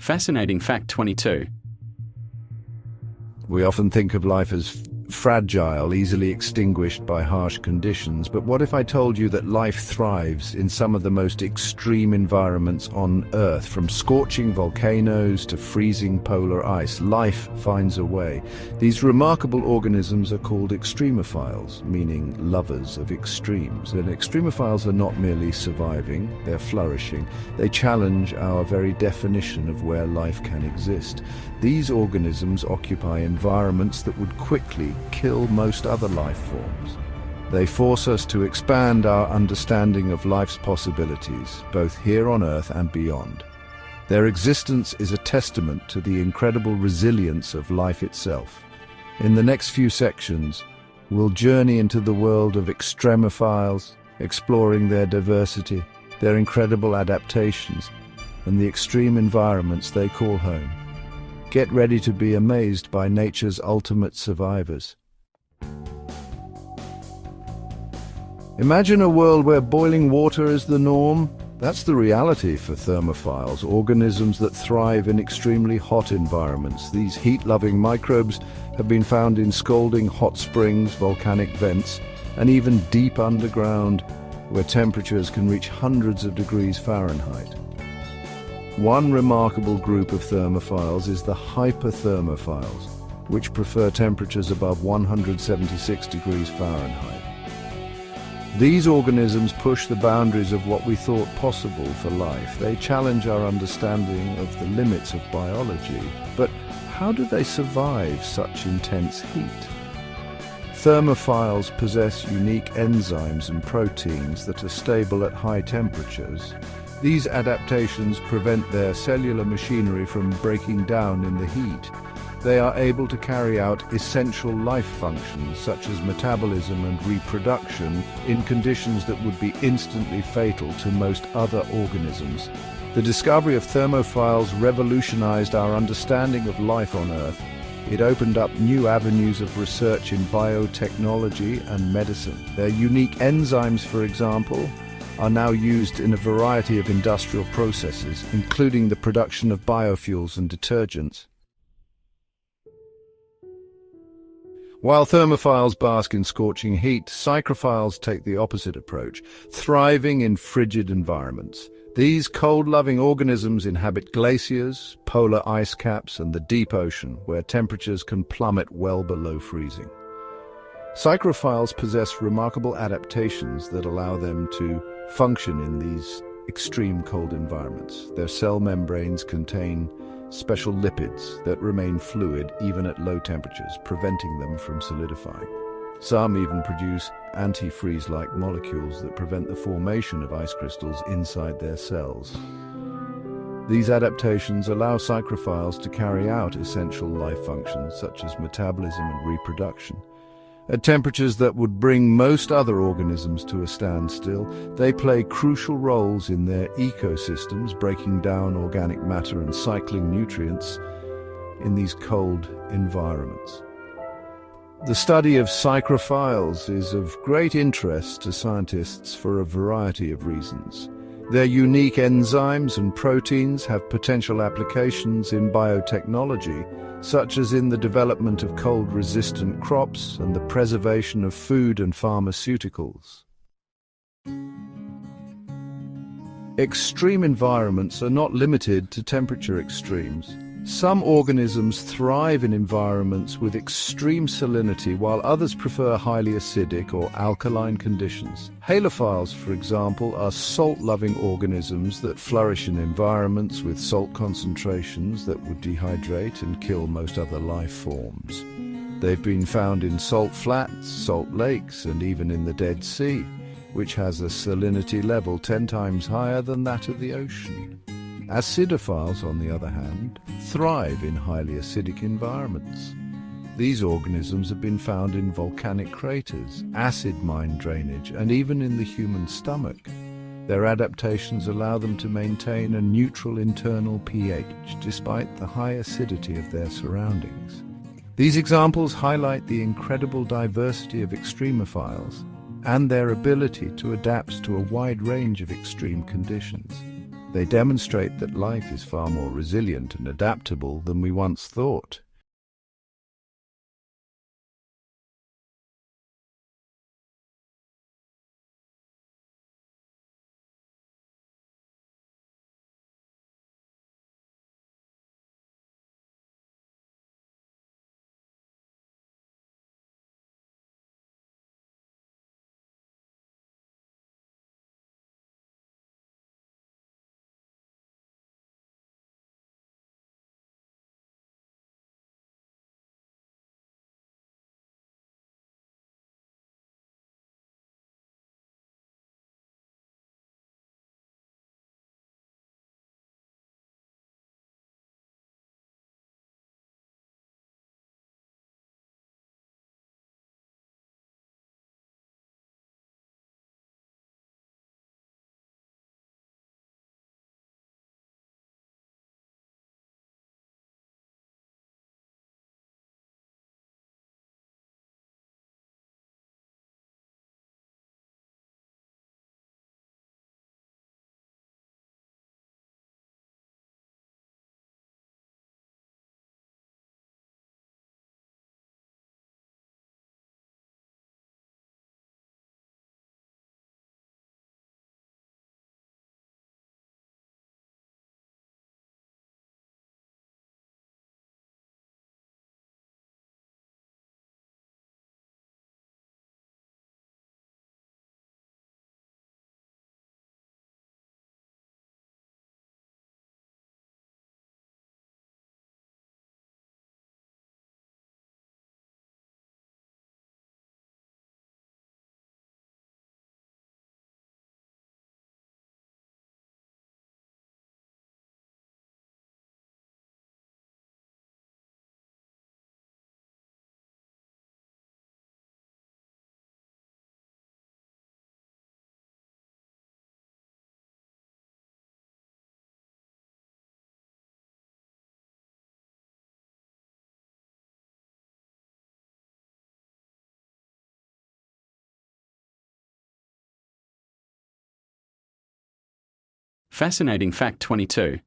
Fascinating fact 22. We often think of life as fragile, easily extinguished by harsh conditions, but what if I told you that life thrives in some of the most extreme environments on Earth? From scorching volcanoes to freezing polar ice, life finds a way. These remarkable organisms are called extremophiles, meaning lovers of extremes. And extremophiles are not merely surviving, they're flourishing. They challenge our very definition of where life can exist. These organisms occupy environments that would quickly kill most other life forms. They force us to expand our understanding of life's possibilities, both here on Earth and beyond. Their existence is a testament to the incredible resilience of life itself. In the next few sections, we'll journey into the world of extremophiles, exploring their diversity, their incredible adaptations, and the extreme environments they call home. Get ready to be amazed by nature's ultimate survivors. Imagine a world where boiling water is the norm. That's the reality for thermophiles, organisms that thrive in extremely hot environments. These heat-loving microbes have been found in scalding hot springs, volcanic vents, and even deep underground, where temperatures can reach hundreds of degrees Fahrenheit. One remarkable group of thermophiles is the hyperthermophiles, which prefer temperatures above 176 degrees Fahrenheit. These organisms push the boundaries of what we thought possible for life. They challenge our understanding of the limits of biology. But how do they survive such intense heat? Thermophiles possess unique enzymes and proteins that are stable at high temperatures. These adaptations prevent their cellular machinery from breaking down in the heat. They are able to carry out essential life functions such as metabolism and reproduction in conditions that would be instantly fatal to most other organisms. The discovery of thermophiles revolutionized our understanding of life on Earth. It opened up new avenues of research in biotechnology and medicine. Their unique enzymes, for example, are now used in a variety of industrial processes, including the production of biofuels and detergents. While thermophiles bask in scorching heat, psychrophiles take the opposite approach, thriving in frigid environments. These cold-loving organisms inhabit glaciers, polar ice caps, and the deep ocean, where temperatures can plummet well below freezing. Psychrophiles possess remarkable adaptations that allow them to function in these extreme cold environments. Their cell membranes contain special lipids that remain fluid even at low temperatures, preventing them from solidifying. Some even produce antifreeze-like molecules that prevent the formation of ice crystals inside their cells. These adaptations allow psychrophiles to carry out essential life functions such as metabolism and reproduction. At temperatures that would bring most other organisms to a standstill, they play crucial roles in their ecosystems, breaking down organic matter and cycling nutrients in these cold environments. The study of psychrophiles is of great interest to scientists for a variety of reasons. Their unique enzymes and proteins have potential applications in biotechnology, such as in the development of cold-resistant crops and the preservation of food and pharmaceuticals. Extreme environments are not limited to temperature extremes. Some organisms thrive in environments with extreme salinity, while others prefer highly acidic or alkaline conditions. Halophiles, for example, are salt-loving organisms that flourish in environments with salt concentrations that would dehydrate and kill most other life forms. They've been found in salt flats, salt lakes, and even in the Dead Sea, which has a salinity level 10 times higher than that of the ocean. Acidophiles, on the other hand, thrive in highly acidic environments. These organisms have been found in volcanic craters, acid mine drainage, and even in the human stomach. Their adaptations allow them to maintain a neutral internal pH despite the high acidity of their surroundings. These examples highlight the incredible diversity of extremophiles and their ability to adapt to a wide range of extreme conditions. They demonstrate that life is far more resilient and adaptable than we once thought. Fascinating fact 22.